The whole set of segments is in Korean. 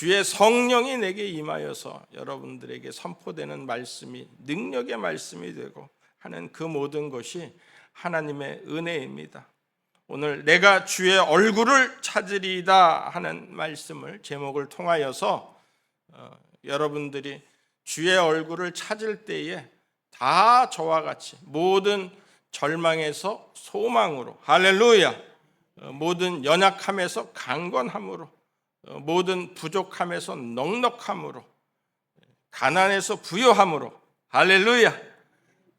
주의 성령이 내게 임하여서 여러분들에게 선포되는 말씀이 능력의 말씀이 되고 하는 그 모든 것이 하나님의 은혜입니다. 오늘 내가 주의 얼굴을 찾으리이다 하는 말씀을 제목을 통하여서 여러분들이 주의 얼굴을 찾을 때에 다 저와 같이 모든 절망에서 소망으로, 할렐루야, 모든 연약함에서 강건함으로, 모든 부족함에서 넉넉함으로, 가난에서 부요함으로, 할렐루야,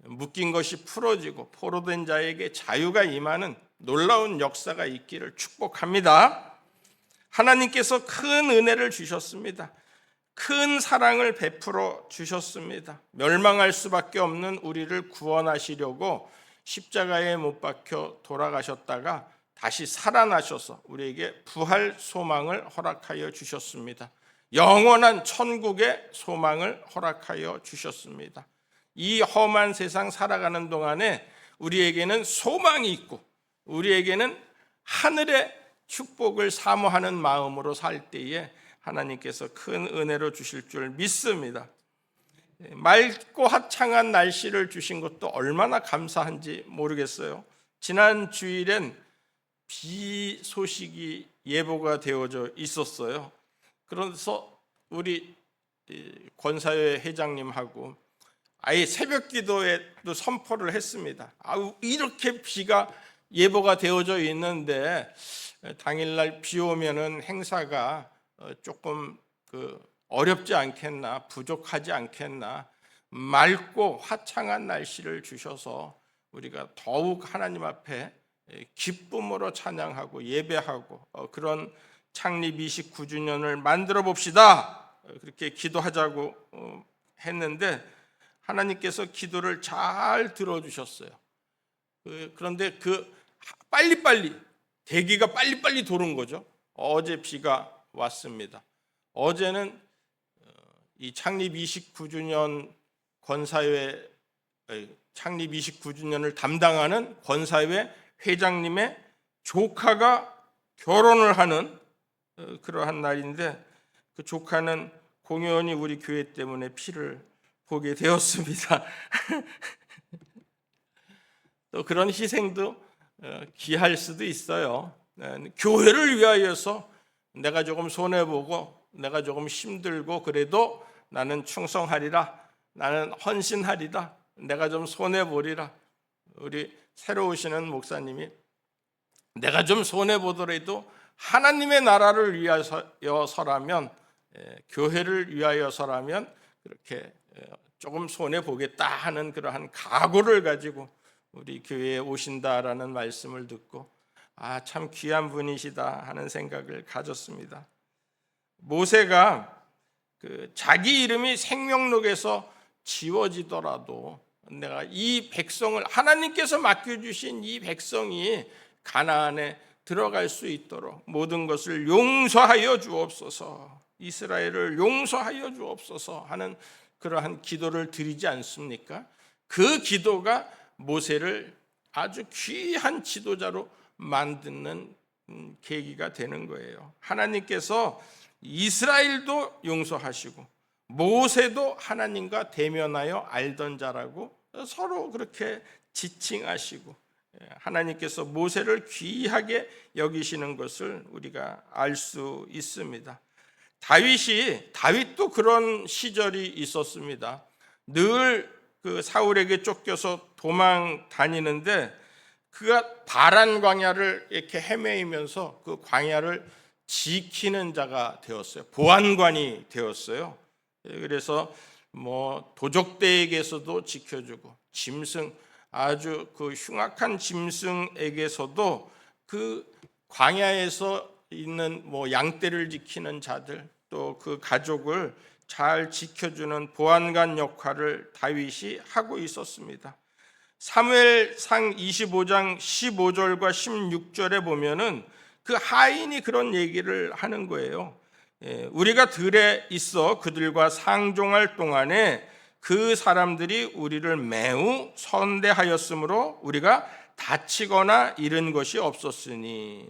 묶인 것이 풀어지고 포로된 자에게 자유가 임하는 놀라운 역사가 있기를 축복합니다. 하나님께서 큰 은혜를 주셨습니다. 큰 사랑을 베풀어 주셨습니다. 멸망할 수밖에 없는 우리를 구원하시려고 십자가에 못 박혀 돌아가셨다가 다시 살아나셔서 우리에게 부활 소망을 허락하여 주셨습니다. 영원한 천국의 소망을 허락하여 주셨습니다. 이 험한 세상 살아가는 동안에 우리에게는 소망이 있고 우리에게는 하늘의 축복을 사모하는 마음으로 살 때에 하나님께서 큰 은혜로 주실 줄 믿습니다. 맑고 화창한 날씨를 주신 것도 얼마나 감사한지 모르겠어요. 지난 주일엔 비 소식이 예보가 되어져 있었어요. 그래서 우리 권사회 회장님하고 아예 새벽 기도에도 선포를 했습니다. 이렇게 비가 예보가 되어져 있는데 당일날 비 오면은 행사가 조금 어렵지 않겠나, 부족하지 않겠나, 맑고 화창한 날씨를 주셔서 우리가 더욱 하나님 앞에 기쁨으로 찬양하고 예배하고 그런 창립 29주년을 만들어 봅시다. 그렇게 기도하자고 했는데 하나님께서 기도를 잘 들어주셨어요. 그런데 빨리빨리 대기가 빨리빨리 도는 거죠. 어제 비가 왔습니다. 어제는 이 창립 29주년 권사회 창립 29주년을 담당하는 권사회 회장님의 조카가 결혼을 하는 그러한 날인데 그 조카는 공연히 우리 교회 때문에 피를 보게 되었습니다. 또 그런 희생도 귀할 수도 있어요. 교회를 위하여서 내가 조금 손해보고 내가 조금 힘들고 그래도 나는 충성하리라, 나는 헌신하리라, 내가 좀 손해보리라. 우리 새로 오시는 목사님이 내가 좀 손해보더라도 하나님의 나라를 위하여서라면, 교회를 위하여서라면 그렇게 조금 손해보겠다 하는 그러한 각오를 가지고 우리 교회에 오신다라는 말씀을 듣고 참 귀한 분이시다 하는 생각을 가졌습니다. 모세가 자기 이름이 생명록에서 지워지더라도 내가 이 백성을 하나님께서 맡겨주신 이 백성이 가나안에 들어갈 수 있도록 모든 것을 용서하여 주옵소서, 이스라엘을 용서하여 주옵소서 하는 그러한 기도를 드리지 않습니까? 그 기도가 모세를 아주 귀한 지도자로 만드는 계기가 되는 거예요. 하나님께서 이스라엘도 용서하시고 모세도 하나님과 대면하여 알던 자라고 서로 그렇게 지칭하시고 하나님께서 모세를 귀하게 여기시는 것을 우리가 알 수 있습니다. 다윗도 그런 시절이 있었습니다. 늘 사울에게 쫓겨서 도망 다니는데 그가 바란 광야를 이렇게 헤매이면서 그 광야를 지키는 자가 되었어요. 보안관이 되었어요. 그래서 도적대에게서도 지켜주고 짐승, 아주 흉악한 짐승에게서도 그 광야에서 있는 양떼를 지키는 자들, 또 그 가족을 잘 지켜주는 보안관 역할을 다윗이 하고 있었습니다. 사무엘상 25장 15절과 16절에 보면은 그 하인이 그런 얘기를 하는 거예요. 우리가 들에 있어 그들과 상종할 동안에 그 사람들이 우리를 매우 선대하였으므로 우리가 다치거나 잃은 것이 없었으니,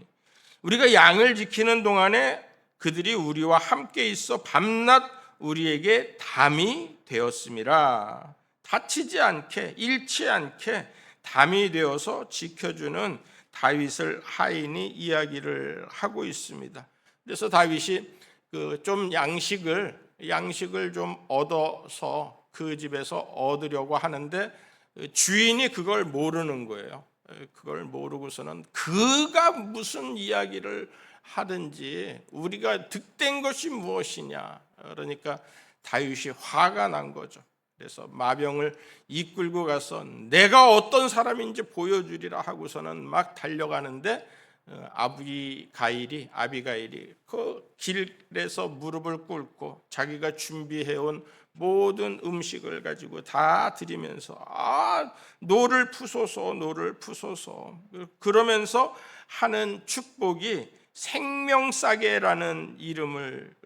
우리가 양을 지키는 동안에 그들이 우리와 함께 있어 밤낮 우리에게 담이 되었음이라. 다치지 않게 잃지 않게 담이 되어서 지켜주는 다윗을 하인이 이야기를 하고 있습니다. 그래서 다윗이 좀 양식을 좀 얻어서 그 집에서 얻으려고 하는데 주인이 그걸 모르는 거예요. 그걸 모르고서는 그가 무슨 이야기를 하든지 우리가 득된 것이 무엇이냐. 그러니까 다윗이 화가 난 거죠. 그래서 마병을 이끌고 가서 내가 어떤 사람인지 보여주리라 하고서는 막 달려가는데 아비가일이 그 길에서 무릎을 꿇고 자기가 준비해온 모든 음식을 가지고 다 드리면서 노를 푸소서 그러면서 하는 축복이 생명싸개라는 이름을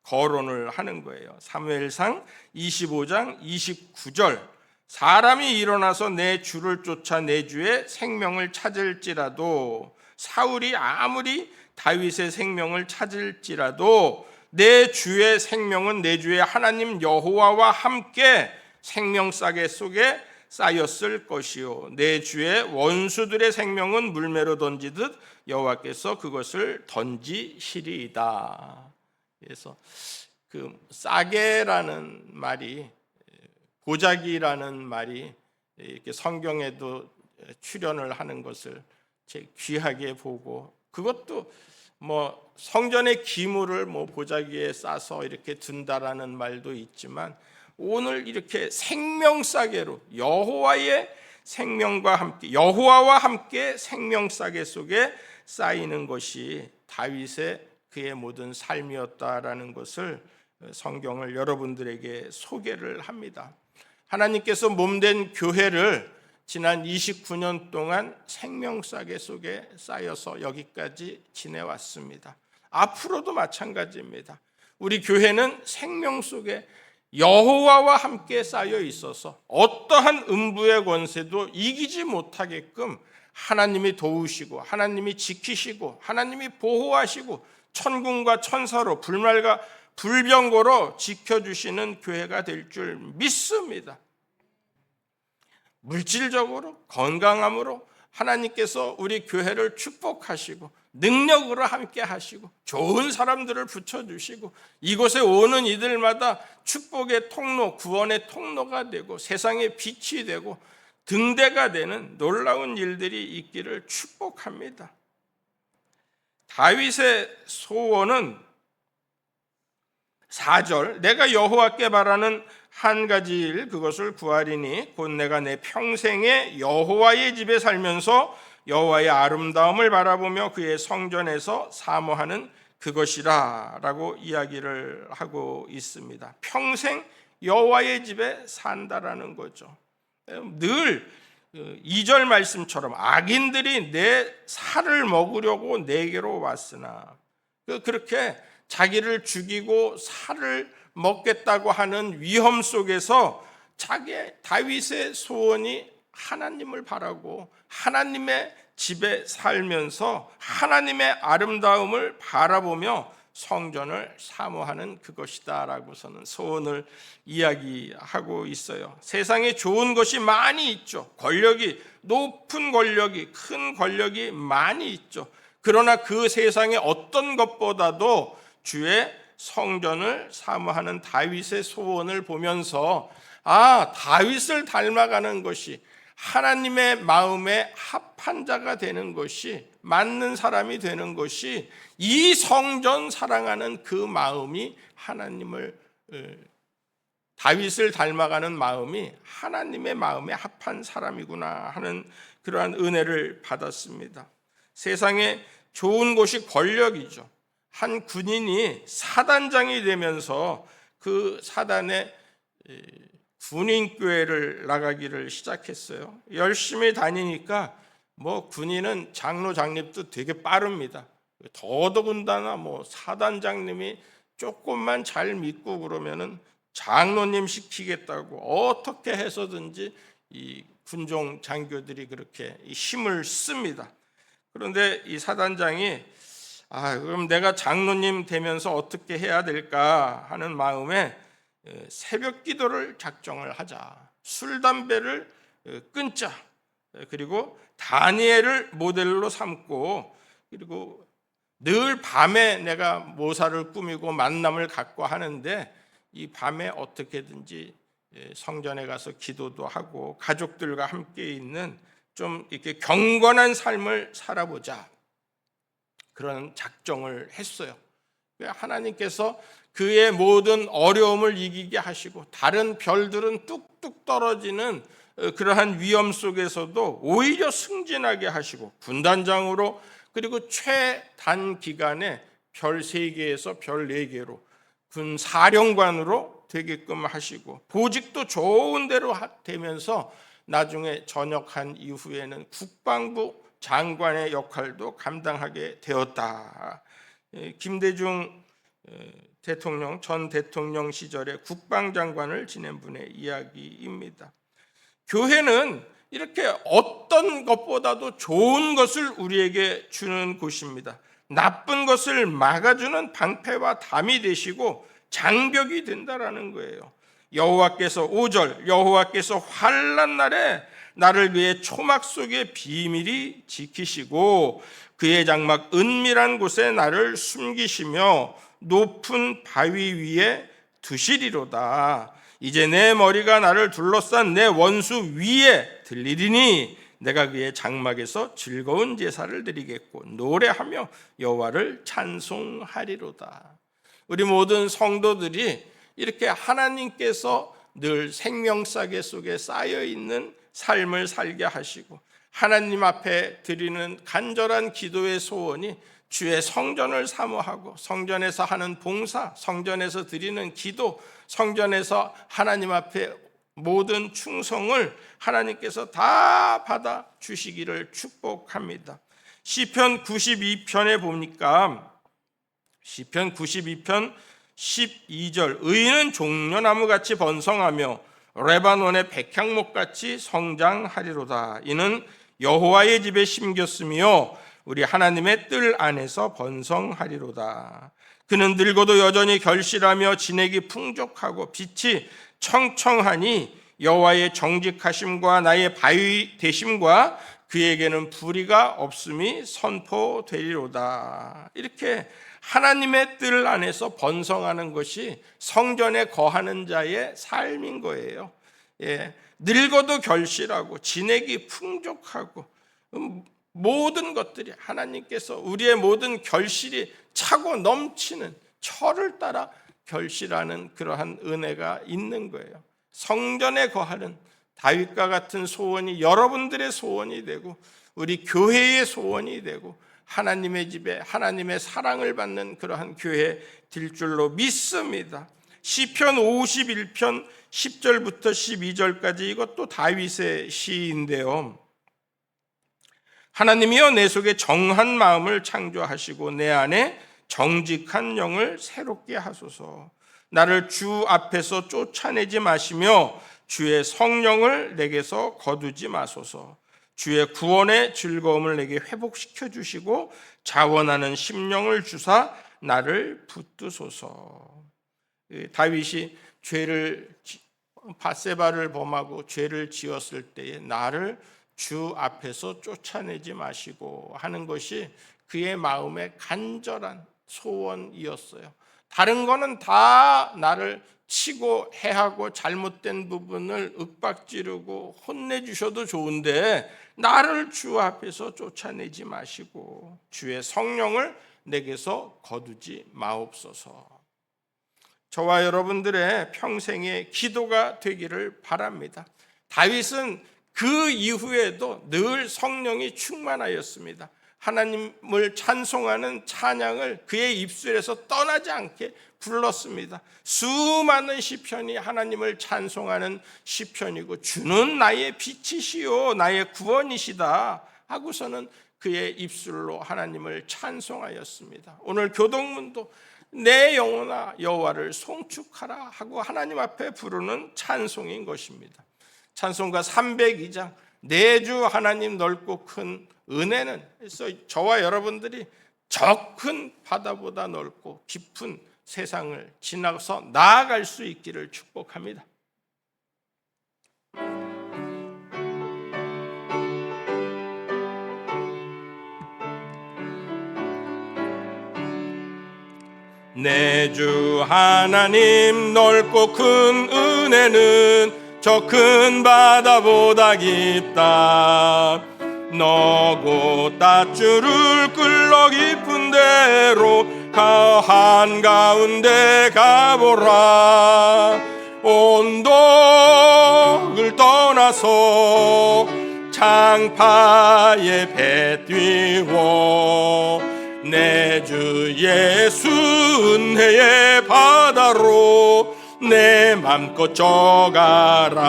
거론을 하는 거예요. 사무엘상 25장 29절 사람이 일어나서 내 주를 쫓아 내 주의 생명을 찾을지라도 사울이 아무리 다윗의 생명을 찾을지라도 내 주의 생명은 내 주의 하나님 여호와와 함께 생명싸개 속에 쌓였을 것이요 내 주의 원수들의 생명은 물매로 던지듯 여호와께서 그것을 던지시리이다. 그래서 그 싸개라는 말이 보자기라는 말이 이렇게 성경에도 출연을 하는 것을 제 귀하게 보고 그것도 뭐 성전의 기물을 뭐 보자기에 싸서 이렇게 둔다라는 말도 있지만 오늘 이렇게 생명싸개로 여호와의 생명과 함께 여호와와 함께 생명싸개 속에 쌓이는 것이 다윗의 그의 모든 삶이었다라는 것을 성경을 여러분들에게 소개를 합니다. 하나님께서 몸된 교회를 지난 29년 동안 생명싸개 속에 쌓여서 여기까지 지내왔습니다. 앞으로도 마찬가지입니다. 우리 교회는 생명 속에 여호와와 함께 쌓여 있어서 어떠한 음부의 권세도 이기지 못하게끔 하나님이 도우시고 하나님이 지키시고 하나님이 보호하시고 천군과 천사로 불말과 불병거로 지켜주시는 교회가 될 줄 믿습니다. 물질적으로 건강함으로 하나님께서 우리 교회를 축복하시고 능력으로 함께 하시고 좋은 사람들을 붙여주시고 이곳에 오는 이들마다 축복의 통로, 구원의 통로가 되고 세상의 빛이 되고 등대가 되는 놀라운 일들이 있기를 축복합니다. 다윗의 소원은 4절 내가 여호와께 바라는 한 가지 일 그것을 구하리니 곧 내가 내 평생에 여호와의 집에 살면서 여호와의 아름다움을 바라보며 그의 성전에서 사모하는 그것이라 라고 이야기를 하고 있습니다. 평생 여호와의 집에 산다라는 거죠. 늘 2절 말씀처럼 악인들이 내 살을 먹으려고 내게로 왔으나 그렇게 자기를 죽이고 살을 먹겠다고 하는 위험 속에서 다윗의 소원이 하나님을 바라고 하나님의 집에 살면서 하나님의 아름다움을 바라보며 성전을 사모하는 그것이다 라고서는 소원을 이야기하고 있어요. 세상에 좋은 것이 많이 있죠. 높은 권력이, 큰 권력이 많이 있죠. 그러나 그 세상의 어떤 것보다도 주의 성전을 사모하는 다윗의 소원을 보면서 다윗을 닮아가는 것이 하나님의 마음에 합한 자가 되는 것이 맞는 사람이 되는 것이 이 성전 사랑하는 그 마음이 다윗을 닮아가는 마음이 하나님의 마음에 합한 사람이구나 하는 그러한 은혜를 받았습니다. 세상에 좋은 것이 권력이죠. 한 군인이 사단장이 되면서 그 사단의 군인교회를 나가기를 시작했어요. 열심히 다니니까 군인은 장로 장립도 되게 빠릅니다. 더더군다나 사단장님이 조금만 잘 믿고 그러면은 장로님 시키겠다고 어떻게 해서든지 이 군종 장교들이 그렇게 힘을 씁니다. 그런데 이 사단장이 그럼 내가 장로님 되면서 어떻게 해야 될까 하는 마음에 새벽 기도를 작정을 하자. 술, 담배를 끊자. 그리고 다니엘을 모델로 삼고, 그리고 늘 밤에 내가 모사를 꾸미고 만남을 갖고 하는데, 이 밤에 어떻게든지 성전에 가서 기도도 하고 가족들과 함께 있는 좀 이렇게 경건한 삶을 살아보자. 그런 작정을 했어요. 하나님께서 그의 모든 어려움을 이기게 하시고 다른 별들은 뚝뚝 떨어지는 그러한 위험 속에서도 오히려 승진하게 하시고 군단장으로, 그리고 최단 기간에 별 3개에서 별 4개로 군 사령관으로 되게끔 하시고 보직도 좋은 대로 되면서 나중에 전역한 이후에는 국방부 장관의 역할도 감당하게 되었다. 김대중 대통령, 전 대통령 시절에 국방장관을 지낸 분의 이야기입니다. 교회는 이렇게 어떤 것보다도 좋은 것을 우리에게 주는 곳입니다. 나쁜 것을 막아주는 방패와 담이 되시고 장벽이 된다라는 거예요. 여호와께서 5절, 여호와께서 환난 날에 나를 위해 초막 속에 비밀히 지키시고 그의 장막 은밀한 곳에 나를 숨기시며 높은 바위 위에 두시리로다. 이제 내 머리가 나를 둘러싼 내 원수 위에 들리리니 내가 그의 장막에서 즐거운 제사를 드리겠고 노래하며 여호와를 찬송하리로다. 우리 모든 성도들이 이렇게 하나님께서 늘 생명싸개 속에 쌓여있는 삶을 살게 하시고 하나님 앞에 드리는 간절한 기도의 소원이 주의 성전을 사모하고 성전에서 하는 봉사, 성전에서 드리는 기도, 성전에서 하나님 앞에 모든 충성을 하나님께서 다 받아 주시기를 축복합니다. 시편 92편에 보니까 시편 92편 12절 의인은 종려나무같이 번성하며 레바논의 백향목같이 성장하리로다. 이는 여호와의 집에 심겼으며 우리 하나님의 뜰 안에서 번성하리로다. 그는 늙어도 여전히 결실하며 진액이 풍족하고 빛이 청청하니 여호와의 정직하심과 나의 바위 되심과 그에게는 불의가 없음이 선포되리로다. 이렇게 하나님의 뜰 안에서 번성하는 것이 성전에 거하는 자의 삶인 거예요. 늙어도 결실하고 진액이 풍족하고 모든 것들이 하나님께서 우리의 모든 결실이 차고 넘치는 철을 따라 결실하는 그러한 은혜가 있는 거예요. 성전에 거하는 다윗과 같은 소원이 여러분들의 소원이 되고 우리 교회의 소원이 되고 하나님의 집에 하나님의 사랑을 받는 그러한 교회 될 줄로 믿습니다. 시편 51편 10절부터 12절까지 이것도 다윗의 시인데요. 하나님이여 내 속에 정한 마음을 창조하시고 내 안에 정직한 영을 새롭게 하소서. 나를 주 앞에서 쫓아내지 마시며 주의 성령을 내게서 거두지 마소서. 주의 구원의 즐거움을 내게 회복시켜 주시고 자원하는 심령을 주사 나를 붙드소서. 다윗이 밧세바를 범하고 죄를 지었을 때에 나를 주 앞에서 쫓아내지 마시고 하는 것이 그의 마음의 간절한 소원이었어요. 다른 거는 다 나를 치고 해하고 잘못된 부분을 윽박지르고 혼내주셔도 좋은데 나를 주 앞에서 쫓아내지 마시고 주의 성령을 내게서 거두지 마옵소서. 저와 여러분들의 평생의 기도가 되기를 바랍니다. 다윗은 그 이후에도 늘 성령이 충만하였습니다. 하나님을 찬송하는 찬양을 그의 입술에서 떠나지 않게 불렀습니다. 수많은 시편이 하나님을 찬송하는 시편이고 주는 나의 빛이시요 나의 구원이시다 하고서는 그의 입술로 하나님을 찬송하였습니다. 오늘 교동문도 내 영혼아 여호와를 송축하라 하고 하나님 앞에 부르는 찬송인 것입니다. 찬송가 302장 내 주 하나님 넓고 큰 은혜는, 그래서 저와 여러분들이 저 큰 바다보다 넓고 깊은 세상을 지나서 나아갈 수 있기를 축복합니다. 내 주 하나님, 넓고 큰 은혜는 저 큰 바다보다 깊다. 너고 밧줄을 끌러 깊은 데로 한가운데 가보라. 온독을 떠나서 창파에 배 띄워 내 주 예수 은혜의 바다로 내 맘껏 쪄가라.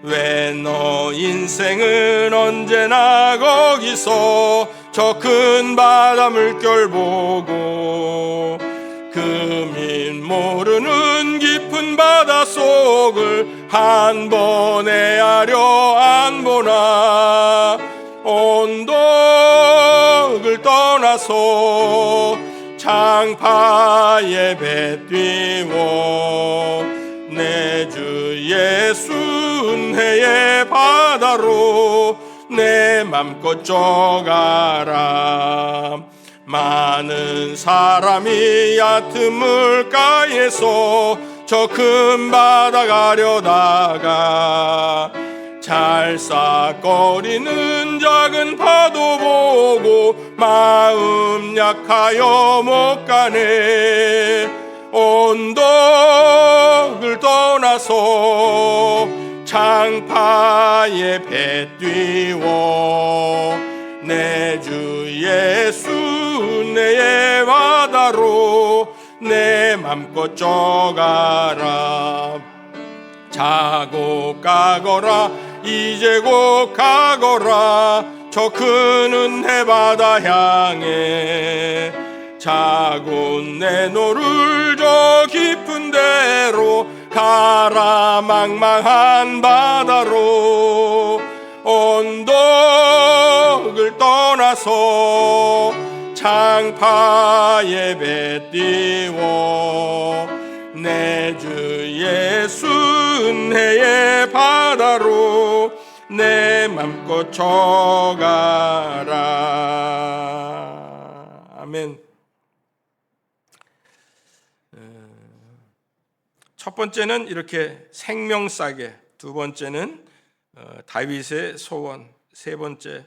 왜 너 인생은 언제나 거기서 저 큰 바다 물결 보고 금인 모르는 깊은 바다 속을 한 번에 하려 안 보나. 온독을 떠나서 창파에 배 띄워 내 주 예수 은혜의 바다로 내 맘껏 쪄가라. 많은 사람이 얕은 물가에서 저 큰 바다 가려다가 찰싹거리는 작은 파도 보고 마음 약하여 못 가네. 온독을 떠나서 창파에 배 띄워 내 주 예수 은혜의 바다로 내 맘껏 쪄가라. 자고 가거라, 이제 곧 가거라. 저 큰 은혜 바다 향해 자고 내노를 저 깊은 데로 가라. 망망한 바다로 온독을 떠나서 창파에 배 띄워 내 주 예수 은혜의 바다로 내 맘껏 져가라. 아멘. 첫 번째는 이렇게 생명싸게, 두 번째는 다윗의 소원, 세 번째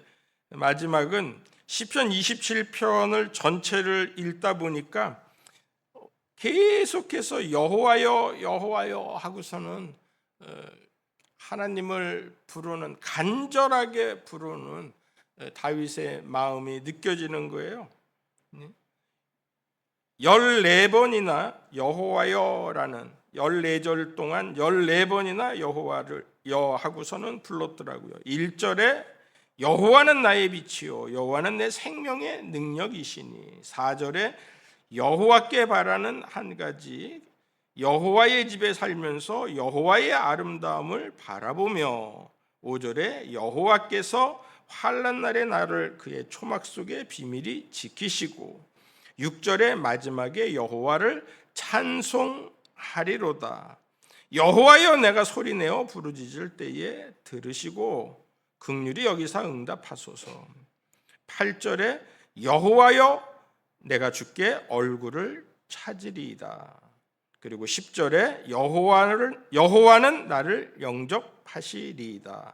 마지막은 시편 27편을 전체를 읽다 보니까 계속해서 여호와여 여호와여 하고서는 하나님을 부르는, 간절하게 부르는 다윗의 마음이 느껴지는 거예요. 14번이나 여호와여라는 14절 동안 14번이나 여호와를 여하고서는 불렀더라고요. 1절에 여호와는 나의 빛이요 여호와는 내 생명의 능력이시니, 4절에 여호와께 바라는 한 가지, 여호와의 집에 살면서 여호와의 아름다움을 바라보며, 5절에 여호와께서 환난 날에 나를 그의 초막 속에 비밀히 지키시고, 6절에 마지막에 여호와를 찬송하리로다. 여호와여 내가 소리내어 부르짖을 때에 들으시고 긍휼히 여기사 응답하소서. 8절에 여호와여 내가 주께 얼굴을 찾으리이다. 그리고 10절에 여호와는 나를 영접하시리이다.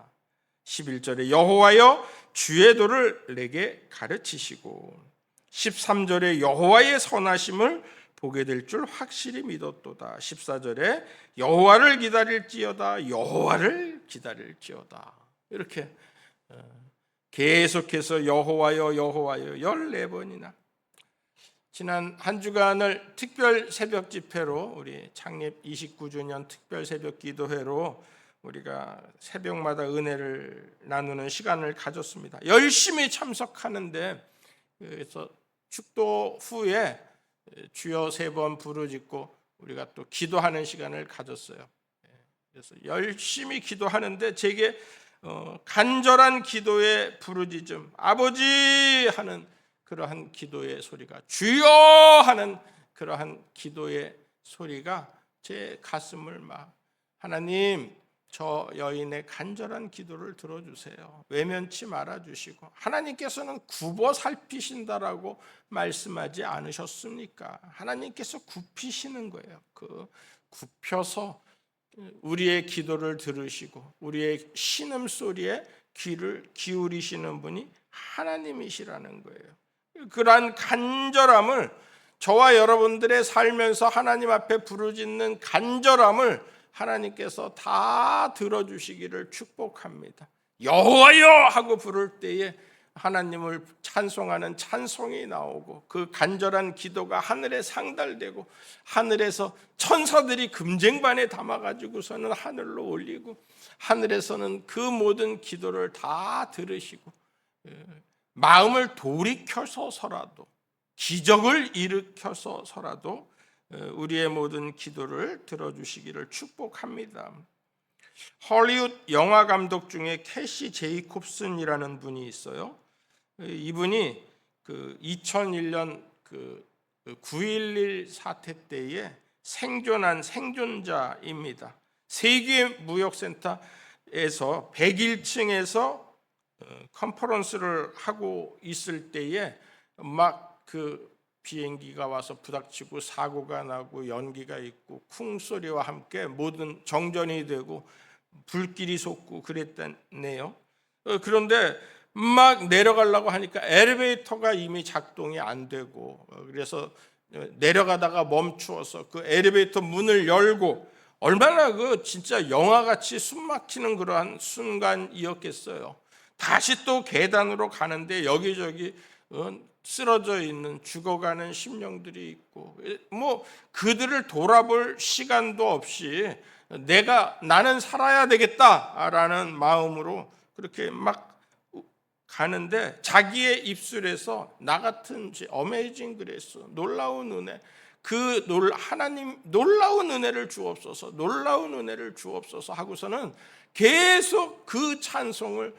11절에 여호와여 주의 도를 내게 가르치시고, 13절에 여호와의 선하심을 보게 될 줄 확실히 믿었도다. 14절에 여호와를 기다릴지어다, 여호와를 기다릴지어다. 이렇게 계속해서 여호와여 여호와여 14번이나 지난 한 주간을 특별 새벽 집회로, 우리 창립 29주년 특별 새벽 기도회로 우리가 새벽마다 은혜를 나누는 시간을 가졌습니다. 열심히 참석하는데, 그래서 축도 후에 주여 3번 부르짖고 우리가 또 기도하는 시간을 가졌어요. 그래서 열심히 기도하는데 제게 간절한 기도의 부르짖음, 아버지 하는 그러한 기도의 소리가, 주여 하는 그러한 기도의 소리가 제 가슴을 막, 하나님 저 여인의 간절한 기도를 들어주세요. 외면치 말아주시고, 하나님께서는 굽어 살피신다라고 말씀하지 않으셨습니까? 하나님께서 굽히시는 거예요. 그 굽혀서 우리의 기도를 들으시고 우리의 신음소리에 귀를 기울이시는 분이 하나님이시라는 거예요. 그러한 간절함을, 저와 여러분들의 살면서 하나님 앞에 부르짖는 간절함을 하나님께서 다 들어주시기를 축복합니다. 여호와여 하고 부를 때에 하나님을 찬송하는 찬송이 나오고, 그 간절한 기도가 하늘에 상달되고, 하늘에서 천사들이 금쟁반에 담아가지고서는 하늘로 올리고, 하늘에서는 그 모든 기도를 다 들으시고, 마음을 돌이켜서서라도, 기적을 일으켜서서라도 우리의 모든 기도를 들어주시기를 축복합니다. 헐리우드 영화 감독 중에 캐시 제이콥슨이라는 분이 있어요. 이분이 그 2001년 그 9.11 사태 때에 생존한 생존자입니다. 세계 무역센터에서 101층에서 컨퍼런스를 하고 있을 때에 막 그 비행기가 와서 부닥치고 사고가 나고 연기가 있고 쿵소리와 함께 모든 정전이 되고 불길이 솟고 그랬다네요. 그런데 막 내려가려고 하니까 엘리베이터가 이미 작동이 안 되고, 그래서 내려가다가 멈추어서 그 엘리베이터 문을 열고, 얼마나 그 진짜 영화같이 숨막히는 그러한 순간이었겠어요. 다시 또 계단으로 가는데 여기저기 쓰러져 있는, 죽어가는 심령들이 있고, 뭐 그들을 돌아볼 시간도 없이 나는 살아야 되겠다라는 마음으로 그렇게 막 가는데, 자기의 입술에서 나 같은 어메이징 그레이스, 놀라운 은혜, 하나님 놀라운 은혜를 주옵소서, 놀라운 은혜를 주옵소서 하고서는 계속 그 찬송을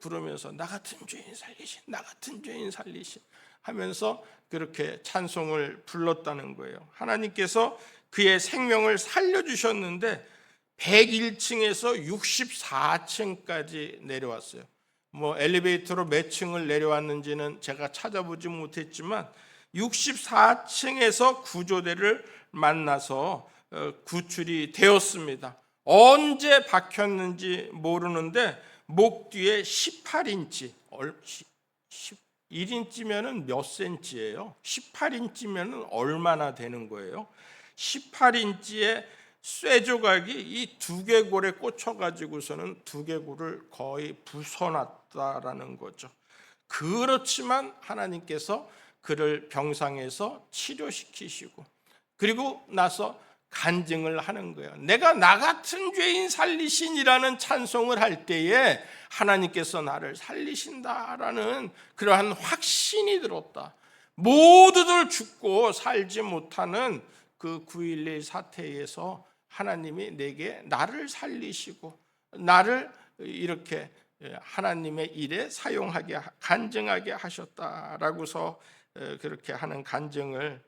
부르면서 나 같은 죄인 살리신, 나 같은 죄인 살리신 하면서 그렇게 찬송을 불렀다는 거예요. 하나님께서 그의 생명을 살려주셨는데 101층에서 64층까지 내려왔어요. 뭐 엘리베이터로 몇 층을 내려왔는지는 제가 찾아보지 못했지만 64층에서 구조대를 만나서 구출이 되었습니다. 언제 박혔는지 모르는데 목 뒤에 18인치, 1인치면은 몇 센치예요? 18인치면은 얼마나 되는 거예요? 18인치의 쇠조각이 이 두개골에 꽂혀가지고서는 두개골을 거의 부숴놨다라는 거죠. 그렇지만 하나님께서 그를 병상에서 치료시키시고, 그리고 나서 간증을 하는 거예요. 내가 나 같은 죄인 살리신이라는 찬송을 할 때에 하나님께서 나를 살리신다라는 그러한 확신이 들었다. 모두들 죽고 살지 못하는 그 9.11 사태에서 하나님이 나를 살리시고 나를 이렇게 하나님의 일에 사용하게, 간증하게 하셨다라고서 그렇게 하는 간증을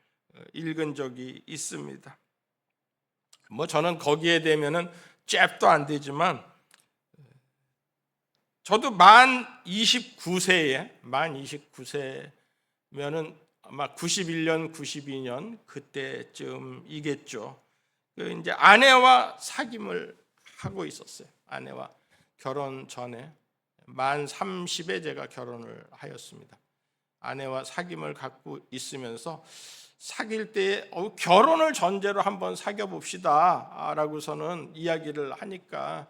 읽은 적이 있습니다. 뭐 저는 거기에 대면은 잽도 안 되지만, 저도 만 29세면은 아마 91년, 92년 그때쯤이겠죠. 이제 아내와 사귐을 하고 있었어요. 아내와 결혼 전에 만 30에 제가 결혼을 하였습니다. 아내와 사귐을 갖고 있으면서 사귈 때 결혼을 전제로 한번 사귀어 봅시다 라고서는 이야기를 하니까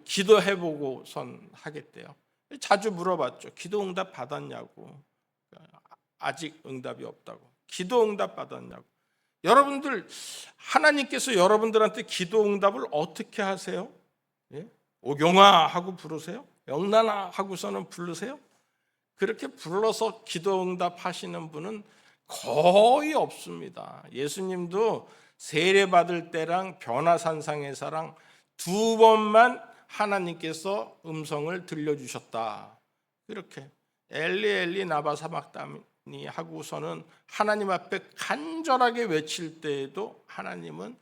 기도해보고선 하겠대요. 자주 물어봤죠. 기도 응답 받았냐고. 아직 응답이 없다고. 기도 응답 받았냐고. 여러분들, 하나님께서 여러분들한테 기도 응답을 어떻게 하세요? 예? 오경아 하고 부르세요? 영란아 하고서는 부르세요? 그렇게 불러서 기도 응답 하시는 분은 거의 없습니다. 예수님도 세례 받을 때랑 변화산상에서랑 2번만 하나님께서 음성을 들려주셨다. 이렇게 엘리 엘리 나바 사박다니 하고서는 하나님 앞에 간절하게 외칠 때에도 하나님은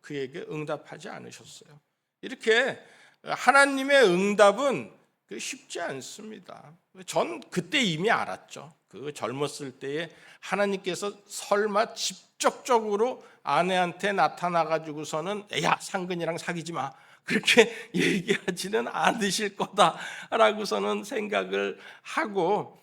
그에게 응답하지 않으셨어요. 이렇게 하나님의 응답은 쉽지 않습니다. 전 그때 이미 알았죠. 그 젊었을 때에 하나님께서 설마 직접적으로 아내한테 나타나 가지고서는 야, 상근이랑 사귀지 마, 그렇게 얘기하지는 않으실 거다라고서는 생각을 하고,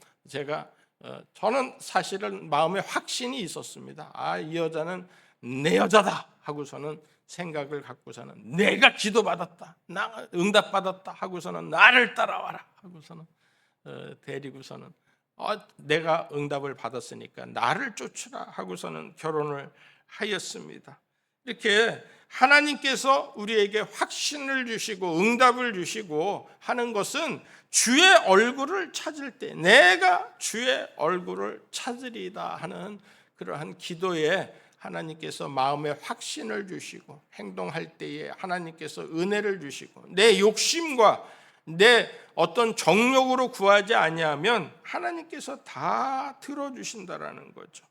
저는 사실은 마음에 확신이 있었습니다. 이 여자는 내 여자다 하고서는 생각을 갖고서는, 내가 기도받았다, 나 응답받았다 하고서는 나를 따라와라 하고서는 데리고서는 내가 응답을 받았으니까 나를 쫓으라 하고서는 결혼을 하였습니다. 이렇게 하나님께서 우리에게 확신을 주시고 응답을 주시고 하는 것은 주의 얼굴을 찾을 때, 내가 주의 얼굴을 찾으리다 하는 그러한 기도에 하나님께서 마음에 확신을 주시고, 행동할 때에 하나님께서 은혜를 주시고, 내 욕심과 내 어떤 정욕으로 구하지 아니하면 하나님께서 다 들어주신다라는 거죠.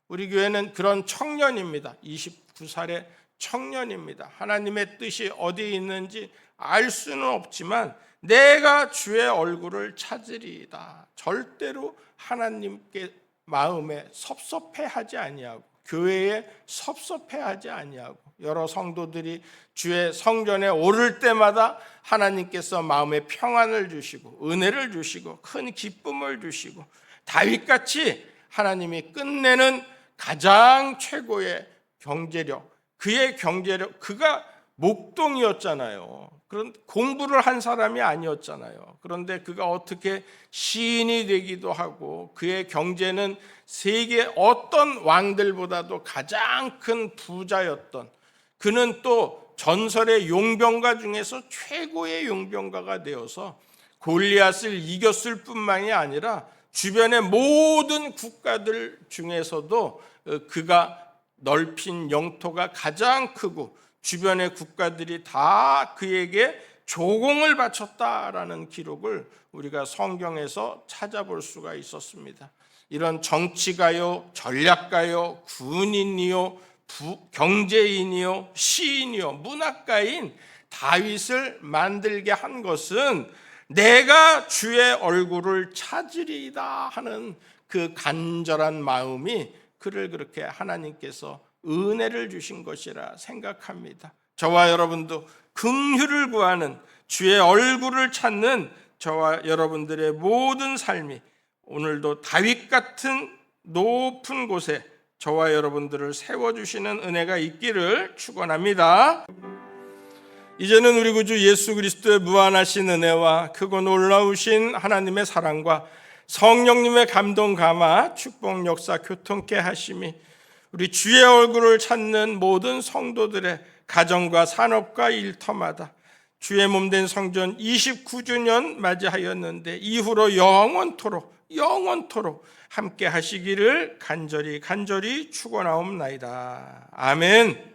우리 교회는 그런 청년입니다. 29살의 청년입니다. 하나님의 뜻이 어디에 있는지 알 수는 없지만 내가 주의 얼굴을 찾으리이다. 절대로 하나님께 마음에 섭섭해하지 아니하고, 교회에 섭섭해하지 아니하고, 여러 성도들이 주의 성전에 오를 때마다 하나님께서 마음에 평안을 주시고 은혜를 주시고 큰 기쁨을 주시고, 다윗같이 하나님이 끝내는 가장 최고의 경제력, 그의 경제력, 그가 목동이었잖아요. 그런 공부를 한 사람이 아니었잖아요. 그런데 그가 어떻게 시인이 되기도 하고, 그의 경제는 세계 어떤 왕들보다도 가장 큰 부자였던, 그는 또 전설의 용병가 중에서 최고의 용병가가 되어서 골리앗을 이겼을 뿐만이 아니라 주변의 모든 국가들 중에서도 그가 넓힌 영토가 가장 크고 주변의 국가들이 다 그에게 조공을 바쳤다라는 기록을 우리가 성경에서 찾아볼 수가 있었습니다. 이런 정치가요, 전략가요, 군인이요, 경제인이요, 시인이요, 문학가인 다윗을 만들게 한 것은 내가 주의 얼굴을 찾으리이다 하는 그 간절한 마음이 그를 그렇게 하나님께서 은혜를 주신 것이라 생각합니다. 저와 여러분도 긍휼을 구하는, 주의 얼굴을 찾는 저와 여러분들의 모든 삶이 오늘도 다윗 같은 높은 곳에 저와 여러분들을 세워주시는 은혜가 있기를 축원합니다. 이제는 우리 구주 예수 그리스도의 무한하신 은혜와 크고 놀라우신 하나님의 사랑과 성령님의 감동 감화 축복 역사 교통케 하심이 우리 주의 얼굴을 찾는 모든 성도들의 가정과 산업과 일터마다 주의 몸된 성전 29주년 맞이하였는데 이후로 영원토록 함께 하시기를 간절히 축원하옵나이다. 아멘.